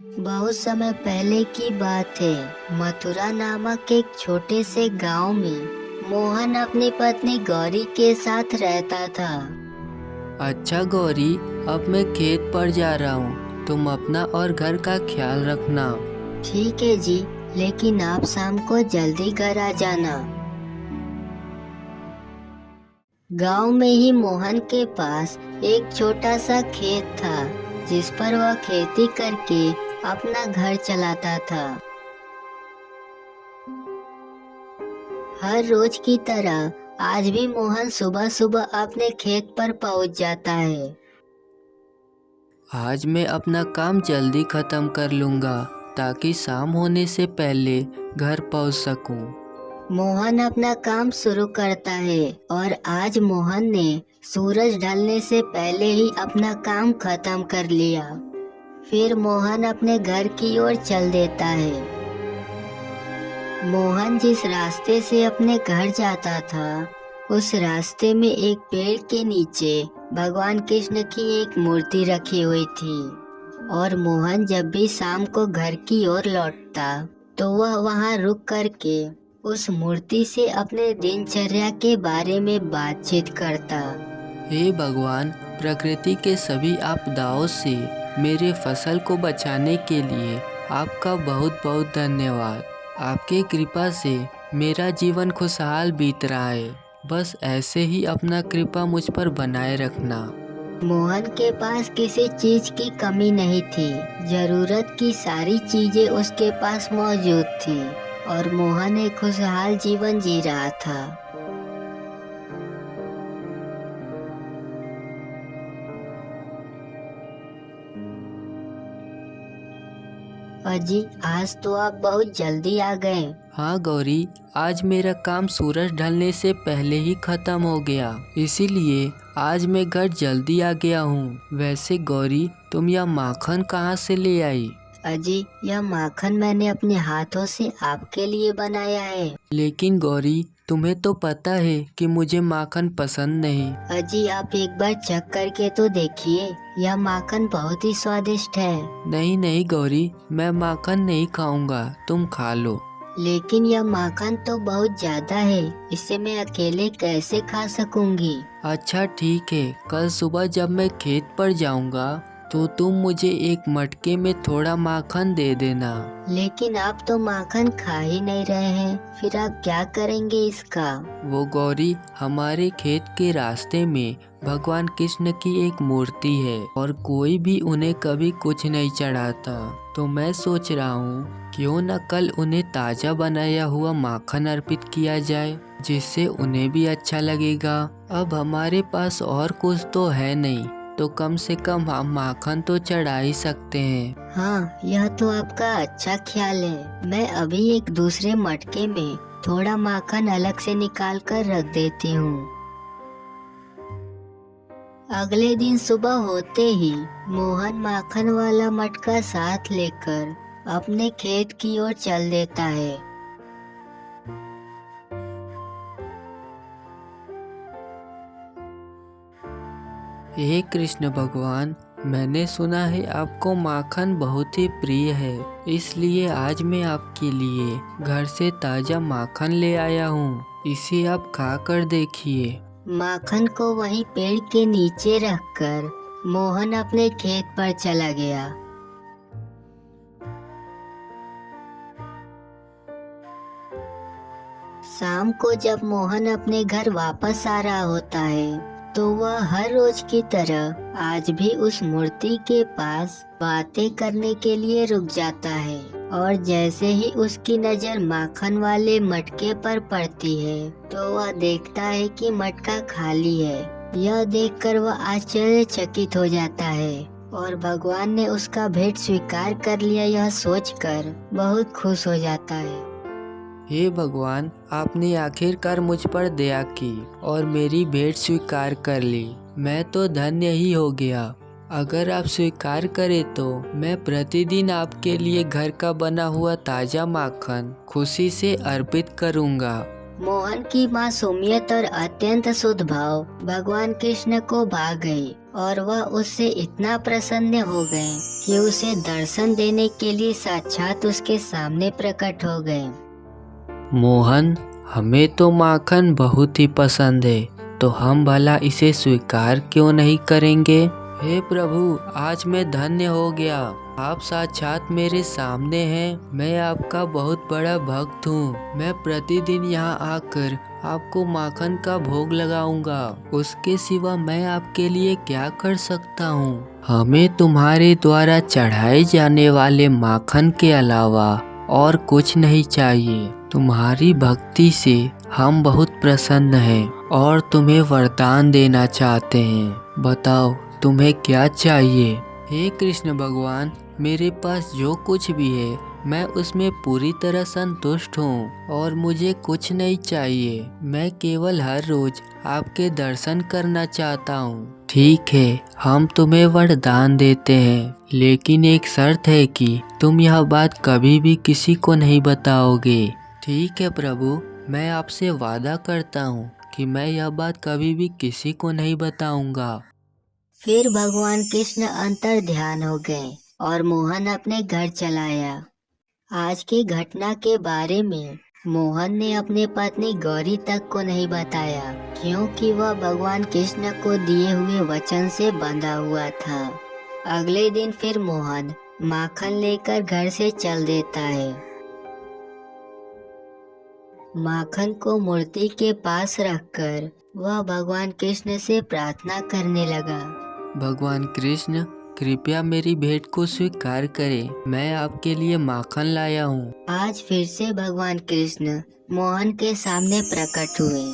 बहुत समय पहले की बात है। मथुरा नामक एक छोटे से गांव में मोहन अपनी पत्नी गौरी के साथ रहता था। अच्छा गौरी, अब मैं खेत पर जा रहा हूँ। तुम अपना और घर का ख्याल रखना। ठीक है जी, लेकिन आप शाम को जल्दी घर आ जाना। गांव में ही मोहन के पास एक छोटा सा खेत था, जिस पर वह खेती करके अपना घर चलाता था। हर रोज की तरह आज भी मोहन सुबह सुबह अपने खेत पर पहुंच जाता है। आज मैं अपना काम जल्दी ख़त्म कर लूँगा ताकि शाम होने से पहले घर पहुँच सकूँ। मोहन अपना काम शुरू करता है और आज मोहन ने सूरज ढलने से पहले ही अपना काम खत्म कर लिया। फिर मोहन अपने घर की ओर चल देता है। मोहन जिस रास्ते से अपने घर जाता था, उस रास्ते में एक पेड़ के नीचे भगवान कृष्ण की एक मूर्ति रखी हुई थी। और मोहन जब भी शाम को घर की ओर लौटता तो वह वहां रुक करके उस मूर्ति से अपने दिनचर्या के बारे में बातचीत करता। हे भगवान, प्रकृति के सभी आपदाओं से मेरे फसल को बचाने के लिए आपका बहुत बहुत धन्यवाद। आपके कृपा से मेरा जीवन खुशहाल बीत रहा है। बस ऐसे ही अपना कृपा मुझ पर बनाए रखना। मोहन के पास किसी चीज की कमी नहीं थी। जरूरत की सारी चीजें उसके पास मौजूद थी और मोहन एक खुशहाल जीवन जी रहा था। अजी, आज तो आप बहुत जल्दी आ गए। हाँ गौरी, आज मेरा काम सूरज ढलने से पहले ही खत्म हो गया, इसीलिए आज मैं घर जल्दी आ गया हूँ। वैसे गौरी, तुम यह माखन कहाँ से ले आई? अजी, यह माखन मैंने अपने हाथों से आपके लिए बनाया है। लेकिन गौरी, तुम्हें तो पता है कि मुझे माखन पसंद नहीं। अजी, आप एक बार चख करके तो देखिए, यह माखन बहुत ही स्वादिष्ट है। नहीं नहीं गौरी, मैं माखन नहीं खाऊंगा, तुम खा लो। लेकिन यह माखन तो बहुत ज्यादा है, इसे मैं अकेले कैसे खा सकूंगी। अच्छा ठीक है, कल सुबह जब मैं खेत पर जाऊंगा तो तुम मुझे एक मटके में थोड़ा माखन दे देना। लेकिन आप तो माखन खा ही नहीं रहे हैं, फिर आप क्या करेंगे इसका। वो गौरी, हमारे खेत के रास्ते में भगवान कृष्ण की एक मूर्ति है और कोई भी उन्हें कभी कुछ नहीं चढ़ाता। तो मैं सोच रहा हूँ क्यों न कल उन्हें ताज़ा बनाया हुआ माखन अर्पित किया जाए, जिससे उन्हें भी अच्छा लगेगा। अब हमारे पास और कुछ तो है नहीं, तो कम से कम हम माखन तो चढ़ा ही सकते हैं। हाँ, यह तो आपका अच्छा ख्याल है। मैं अभी एक दूसरे मटके में थोड़ा माखन अलग से निकाल कर रख देती हूँ। अगले दिन सुबह होते ही मोहन माखन वाला मटका साथ लेकर अपने खेत की ओर चल देता है। हे कृष्ण भगवान, मैंने सुना है आपको माखन बहुत ही प्रिय है, इसलिए आज मैं आपके लिए घर से ताज़ा माखन ले आया हूँ। इसे आप खा कर देखिए। माखन को वहीं पेड़ के नीचे रखकर मोहन अपने खेत पर चला गया। शाम को जब मोहन अपने घर वापस आ रहा होता है तो वह हर रोज की तरह आज भी उस मूर्ति के पास बातें करने के लिए रुक जाता है। और जैसे ही उसकी नजर माखन वाले मटके पर पड़ती है तो वह देखता है कि मटका खाली है। यह देखकर वह आश्चर्यचकित हो जाता है और भगवान ने उसका भेंट स्वीकार कर लिया, यह सोचकर बहुत खुश हो जाता है। हे भगवान, आपने आखिरकार मुझ पर दया की और मेरी भेंट स्वीकार कर ली। मैं तो धन्य ही हो गया। अगर आप स्वीकार करें तो मैं प्रतिदिन आपके लिए घर का बना हुआ ताज़ा माखन खुशी से अर्पित करूंगा। मोहन की मासूमियत और अत्यंत शुद्ध भाव भगवान कृष्ण को भा गई और वह उससे इतना प्रसन्न हो गए कि उसे दर्शन देने के लिए साक्षात उसके सामने प्रकट हो गए। मोहन, हमें तो माखन बहुत ही पसंद है, तो हम भला इसे स्वीकार क्यों नहीं करेंगे? हे प्रभु, आज मैं धन्य हो गया। आप साक्षात मेरे सामने हैं। मैं आपका बहुत बड़ा भक्त हूँ। मैं प्रतिदिन यहाँ आकर आपको माखन का भोग लगाऊंगा। उसके सिवा मैं आपके लिए क्या कर सकता हूँ? हमें तुम्हारे द्वारा चढ़ाए जाने वाले माखन के अलावा और कुछ नहीं चाहिए। तुम्हारी भक्ति से हम बहुत प्रसन्न हैं और तुम्हें वरदान देना चाहते हैं। बताओ, तुम्हें क्या चाहिए? हे कृष्ण भगवान, मेरे पास जो कुछ भी है मैं उसमें पूरी तरह संतुष्ट हूँ और मुझे कुछ नहीं चाहिए। मैं केवल हर रोज आपके दर्शन करना चाहता हूँ। ठीक है, हम तुम्हें वरदान देते हैं, लेकिन एक शर्त है कि तुम यह बात कभी भी किसी को नहीं बताओगे। ठीक है प्रभु, मैं आपसे वादा करता हूँ कि मैं यह बात कभी भी किसी को नहीं बताऊंगा। फिर भगवान कृष्ण अंतर ध्यान हो गए और मोहन अपने घर चलाया। आज की घटना के बारे में मोहन ने अपनी पत्नी गौरी तक को नहीं बताया, क्योंकि वह भगवान कृष्ण को दिए हुए वचन से बंधा हुआ था। अगले दिन फिर मोहन माखन लेकर घर से चल देता है। माखन को मूर्ति के पास रखकर वह भगवान कृष्ण से प्रार्थना करने लगा। भगवान कृष्ण, कृपया मेरी भेंट को स्वीकार करें। मैं आपके लिए माखन लाया हूँ। आज फिर से भगवान कृष्ण मोहन के सामने प्रकट हुए।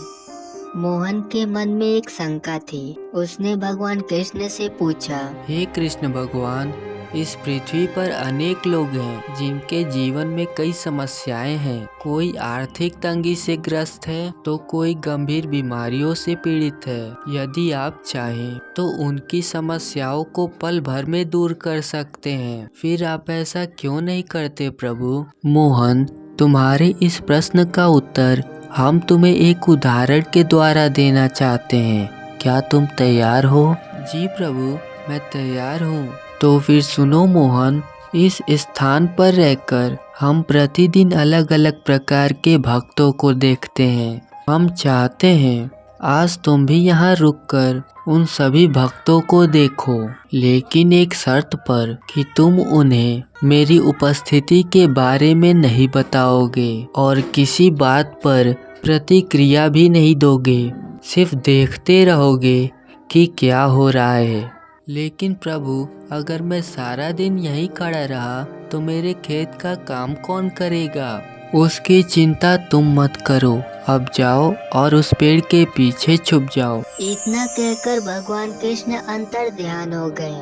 मोहन के मन में एक शंका थी। उसने भगवान कृष्ण से पूछा, हे कृष्ण भगवान, इस पृथ्वी पर अनेक लोग हैं जिनके जीवन में कई समस्याएं हैं। कोई आर्थिक तंगी से ग्रस्त है तो कोई गंभीर बीमारियों से पीड़ित है। यदि आप चाहें तो उनकी समस्याओं को पल भर में दूर कर सकते हैं। फिर आप ऐसा क्यों नहीं करते प्रभु? मोहन, तुम्हारे इस प्रश्न का उत्तर हम तुम्हें एक उदाहरण के द्वारा देना चाहते हैं। क्या तुम तैयार हो? जी प्रभु, मैं तैयार हूँ। तो फिर सुनो मोहन, इस स्थान पर रहकर हम प्रतिदिन अलग अलग प्रकार के भक्तों को देखते हैं। हम चाहते हैं आज तुम भी यहाँ रुककर उन सभी भक्तों को देखो, लेकिन एक शर्त पर कि तुम उन्हें मेरी उपस्थिति के बारे में नहीं बताओगे और किसी बात पर प्रतिक्रिया भी नहीं दोगे। सिर्फ देखते रहोगे कि क्या हो रहा है। लेकिन प्रभु, अगर मैं सारा दिन यहीं खड़ा रहा तो मेरे खेत का काम कौन करेगा? उसकी चिंता तुम मत करो। अब जाओ और उस पेड़ के पीछे छुप जाओ। इतना कहकर भगवान कृष्ण अंतर ध्यान हो गए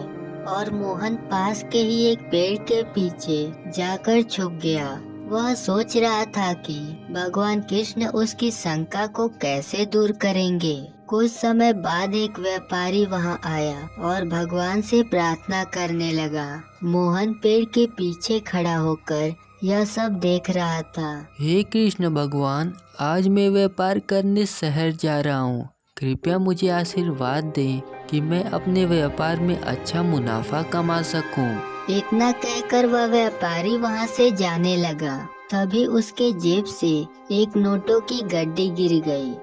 और मोहन पास के ही एक पेड़ के पीछे जाकर छुप गया। वह सोच रहा था कि भगवान कृष्ण उसकी शंका को कैसे दूर करेंगे। कुछ समय बाद एक व्यापारी वहां आया और भगवान से प्रार्थना करने लगा। मोहन पेड़ के पीछे खड़ा होकर यह सब देख रहा था। हे कृष्ण भगवान, आज मैं व्यापार करने शहर जा रहा हूँ। कृपया मुझे आशीर्वाद दें कि मैं अपने व्यापार में अच्छा मुनाफा कमा सकूं। इतना कहकर वह व्यापारी वहां से जाने लगा। तभी उसके जेब से एक नोटों की गड्डी गिर गई।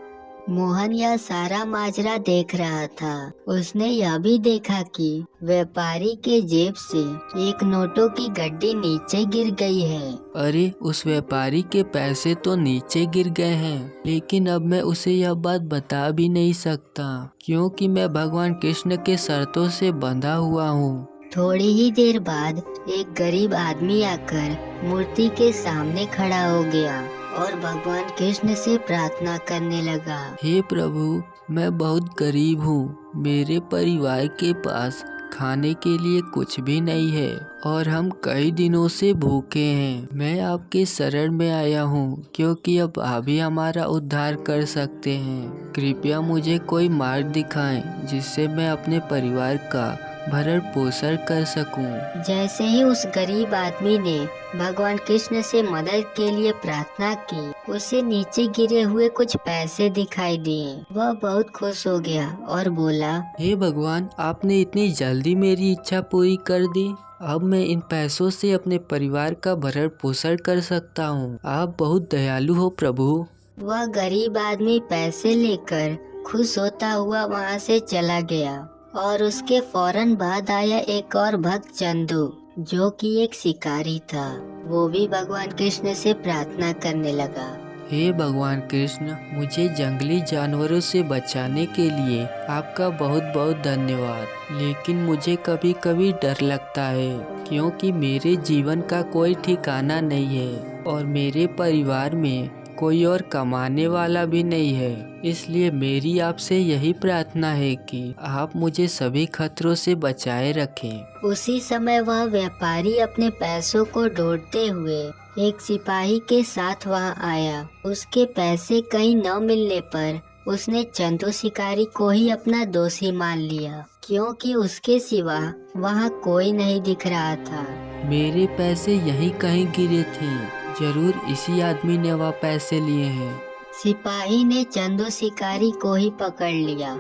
मोहन यह सारा माजरा देख रहा था। उसने यह भी देखा कि व्यापारी के जेब से एक नोटों की गड्डी नीचे गिर गई है। अरे, उस व्यापारी के पैसे तो नीचे गिर गए हैं, लेकिन अब मैं उसे यह बात बता भी नहीं सकता, क्योंकि मैं भगवान कृष्ण के शर्तों से बंधा हुआ हूँ। थोड़ी ही देर बाद एक गरीब आदमी आकर मूर्ति के सामने खड़ा हो गया और भगवान कृष्ण से प्रार्थना करने लगा। हे प्रभु, मैं बहुत गरीब हूँ। मेरे परिवार के पास खाने के लिए कुछ भी नहीं है और हम कई दिनों से भूखे हैं। मैं आपके शरण में आया हूँ, क्योंकि अब आप ही हमारा उद्धार कर सकते हैं। कृपया मुझे कोई मार्ग दिखाएं जिससे मैं अपने परिवार का भरण पोषण कर सकूं। जैसे ही उस गरीब आदमी ने भगवान कृष्ण से मदद के लिए प्रार्थना की, उसे नीचे गिरे हुए कुछ पैसे दिखाई दिए। वह बहुत खुश हो गया और बोला, हे भगवान, आपने इतनी जल्दी मेरी इच्छा पूरी कर दी। अब मैं इन पैसों से अपने परिवार का भरण पोषण कर सकता हूँ। आप बहुत दयालु हो प्रभु। वह गरीब आदमी पैसे लेकर खुश होता हुआ वहाँ से चला गया और उसके फौरन बाद आया एक और भक्त चंदू, जो कि एक शिकारी था। वो भी भगवान कृष्ण से प्रार्थना करने लगा। हे भगवान कृष्ण, मुझे जंगली जानवरों से बचाने के लिए आपका बहुत बहुत धन्यवाद। लेकिन मुझे कभी कभी डर लगता है, क्योंकि मेरे जीवन का कोई ठिकाना नहीं है और मेरे परिवार में कोई और कमाने वाला भी नहीं है। इसलिए मेरी आपसे यही प्रार्थना है कि आप मुझे सभी खतरों से बचाए रखें। उसी समय वह व्यापारी अपने पैसों को ढूंढते हुए एक सिपाही के साथ वहां आया। उसके पैसे कहीं न मिलने पर उसने चंदू शिकारी को ही अपना दोषी मान लिया, क्योंकि उसके सिवा वहां कोई नहीं दिख रहा था। मेरे पैसे यहीं कहीं गिरे थे, जरूर इसी आदमी ने वह पैसे लिए हैं। सिपाही ने चंदू शिकारी को ही पकड़ लिया।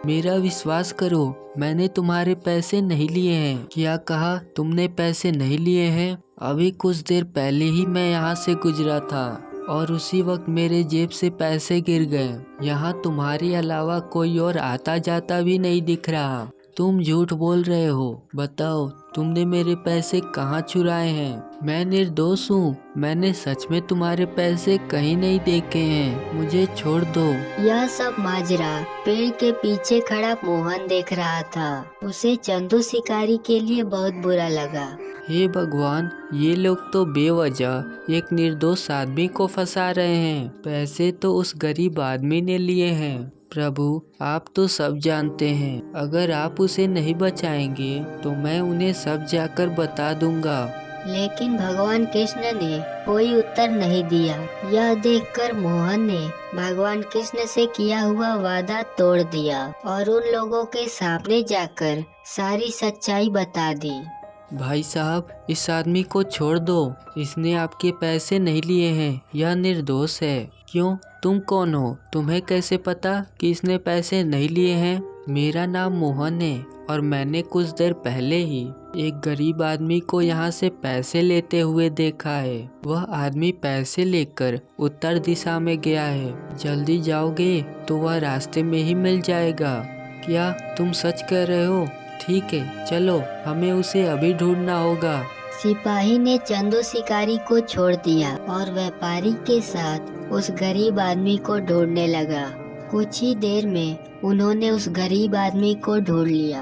मेरा विश्वास करो, मैंने तुम्हारे पैसे नहीं लिए हैं। क्या कहा? तुमने पैसे नहीं लिए हैं? अभी कुछ देर पहले ही मैं यहाँ से गुजरा था और उसी वक्त मेरे जेब से पैसे गिर गए। यहाँ तुम्हारे अलावा कोई और आता जाता भी नहीं दिख रहा। तुम झूठ बोल रहे हो। बताओ, तुमने मेरे पैसे कहाँ चुराए हैं? मैं निर्दोष हूँ। मैंने सच में तुम्हारे पैसे कहीं नहीं देखे हैं। मुझे छोड़ दो। यह सब माजरा पेड़ के पीछे खड़ा मोहन देख रहा था। उसे चंदू शिकारी के लिए बहुत बुरा लगा। हे भगवान, ये लोग तो बेवजह एक निर्दोष आदमी को फंसा रहे हैं। पैसे तो उस गरीब आदमी ने लिए हैं। प्रभु, आप तो सब जानते हैं। अगर आप उसे नहीं बचाएंगे तो मैं उन्हें सब जाकर बता दूंगा। लेकिन भगवान कृष्ण ने कोई उत्तर नहीं दिया। यह देखकर मोहन ने भगवान कृष्ण से किया हुआ वादा तोड़ दिया और उन लोगों के सामने जाकर सारी सच्चाई बता दी। भाई साहब, इस आदमी को छोड़ दो। इसने आपके पैसे नहीं लिए हैं। यह निर्दोष है। क्यों? तुम कौन हो? तुम्हें कैसे पता कि इसने पैसे नहीं लिए हैं? मेरा नाम मोहन है और मैंने कुछ देर पहले ही एक गरीब आदमी को यहाँ से पैसे लेते हुए देखा है। वह आदमी पैसे लेकर उत्तर दिशा में गया है। जल्दी जाओगे तो वह रास्ते में ही मिल जाएगा। क्या तुम सच कह रहे हो? ठीक है, चलो, हमें उसे अभी ढूंढना होगा। सिपाही ने चंदू शिकारी को छोड़ दिया और व्यापारी के साथ उस गरीब आदमी को ढूंढने लगा। कुछ ही देर में उन्होंने उस गरीब आदमी को ढूंढ लिया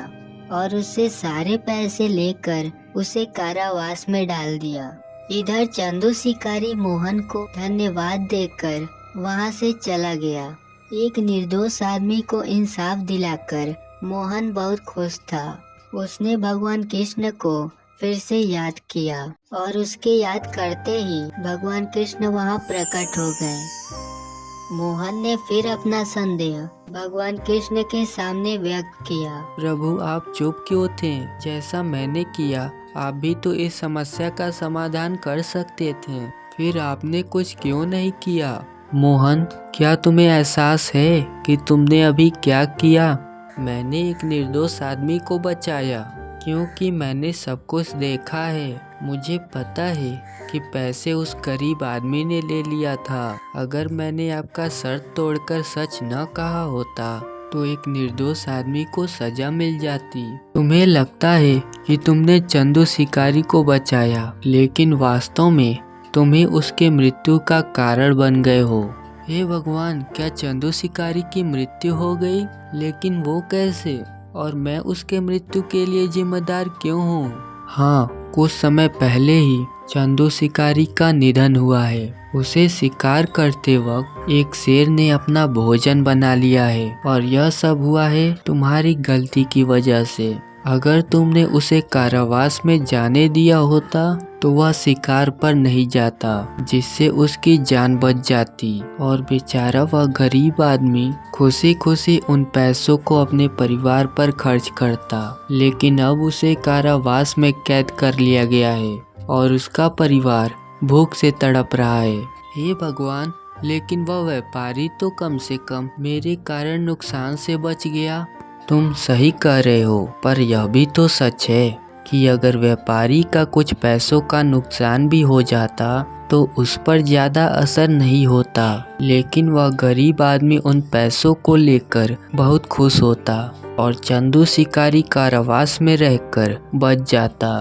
और उससे सारे पैसे लेकर उसे कारावास में डाल दिया। इधर चंदू शिकारी मोहन को धन्यवाद देकर वहां से चला गया। एक निर्दोष आदमी को इंसाफ दिलाकर मोहन बहुत खुश था। उसने भगवान कृष्ण को फिर से याद किया और उसके याद करते ही भगवान कृष्ण वहां प्रकट हो गए। मोहन ने फिर अपना संदेह भगवान कृष्ण के सामने व्यक्त किया। प्रभु, आप चुप क्यों थे? जैसा मैंने किया, आप भी तो इस समस्या का समाधान कर सकते थे। फिर आपने कुछ क्यों नहीं किया? मोहन, क्या तुम्हें एहसास है कि तुमने अभी क्या किया? मैंने एक निर्दोष आदमी को बचाया, क्योंकि मैंने सब कुछ देखा है। मुझे पता है कि पैसे उस गरीब आदमी ने ले लिया था। अगर मैंने आपका शर्त तोड़कर सच न कहा होता तो एक निर्दोष आदमी को सजा मिल जाती। तुम्हें लगता है कि तुमने चंदू शिकारी को बचाया, लेकिन वास्तव में तुम्हें उसके मृत्यु का कारण बन गए हो। हे भगवान, क्या चंदू शिकारी की मृत्यु हो गई? लेकिन वो कैसे? और मैं उसके मृत्यु के लिए जिम्मेदार क्यों हूँ? हाँ, कुछ समय पहले ही चंदू शिकारी का निधन हुआ है। उसे शिकार करते वक्त एक शेर ने अपना भोजन बना लिया है और यह सब हुआ है तुम्हारी गलती की वजह से। अगर तुमने उसे कारावास में जाने दिया होता तो वह शिकार पर नहीं जाता, जिससे उसकी जान बच जाती और बेचारा वह गरीब आदमी खुशी खुशी उन पैसों को अपने परिवार पर खर्च करता। लेकिन अब उसे कारावास में कैद कर लिया गया है और उसका परिवार भूख से तड़प रहा है। हे भगवान, लेकिन वह व्यापारी तो कम से कम मेरे कारण नुकसान से बच गया। तुम सही कह रहे हो, पर यह भी तो सच है कि अगर व्यापारी का कुछ पैसों का नुकसान भी हो जाता तो उस पर ज़्यादा असर नहीं होता, लेकिन वह गरीब आदमी उन पैसों को लेकर बहुत खुश होता और चंदू शिकारी कारावास में रहकर बच जाता।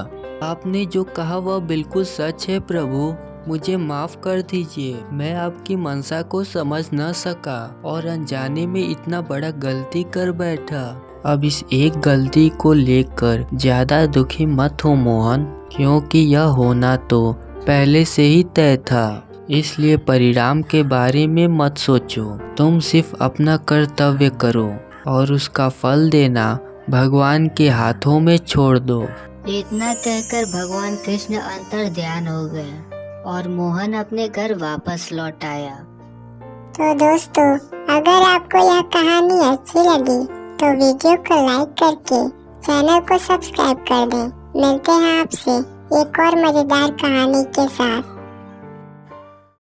आपने जो कहा वह बिल्कुल सच है प्रभु, मुझे माफ़ कर दीजिए। मैं आपकी मंशा को समझ न सका और अनजाने में इतना बड़ा गलती कर बैठा। अब इस एक गलती को लेकर ज़्यादा दुखी मत हो मोहन, क्योंकि यह होना तो पहले से ही तय था। इसलिए परिणाम के बारे में मत सोचो, तुम सिर्फ अपना कर्तव्य करो और उसका फल देना भगवान के हाथों में छोड़ दो। इतना कहकर भगवान कृष्ण अंतर ध्यान हो गए और मोहन अपने घर वापस लौट आया। तो दोस्तों, अगर आपको यह कहानी अच्छी लगी तो वीडियो को लाइक करके चैनल को सब्सक्राइब कर दें। मिलते हैं आपसे एक और मजेदार कहानी के साथ।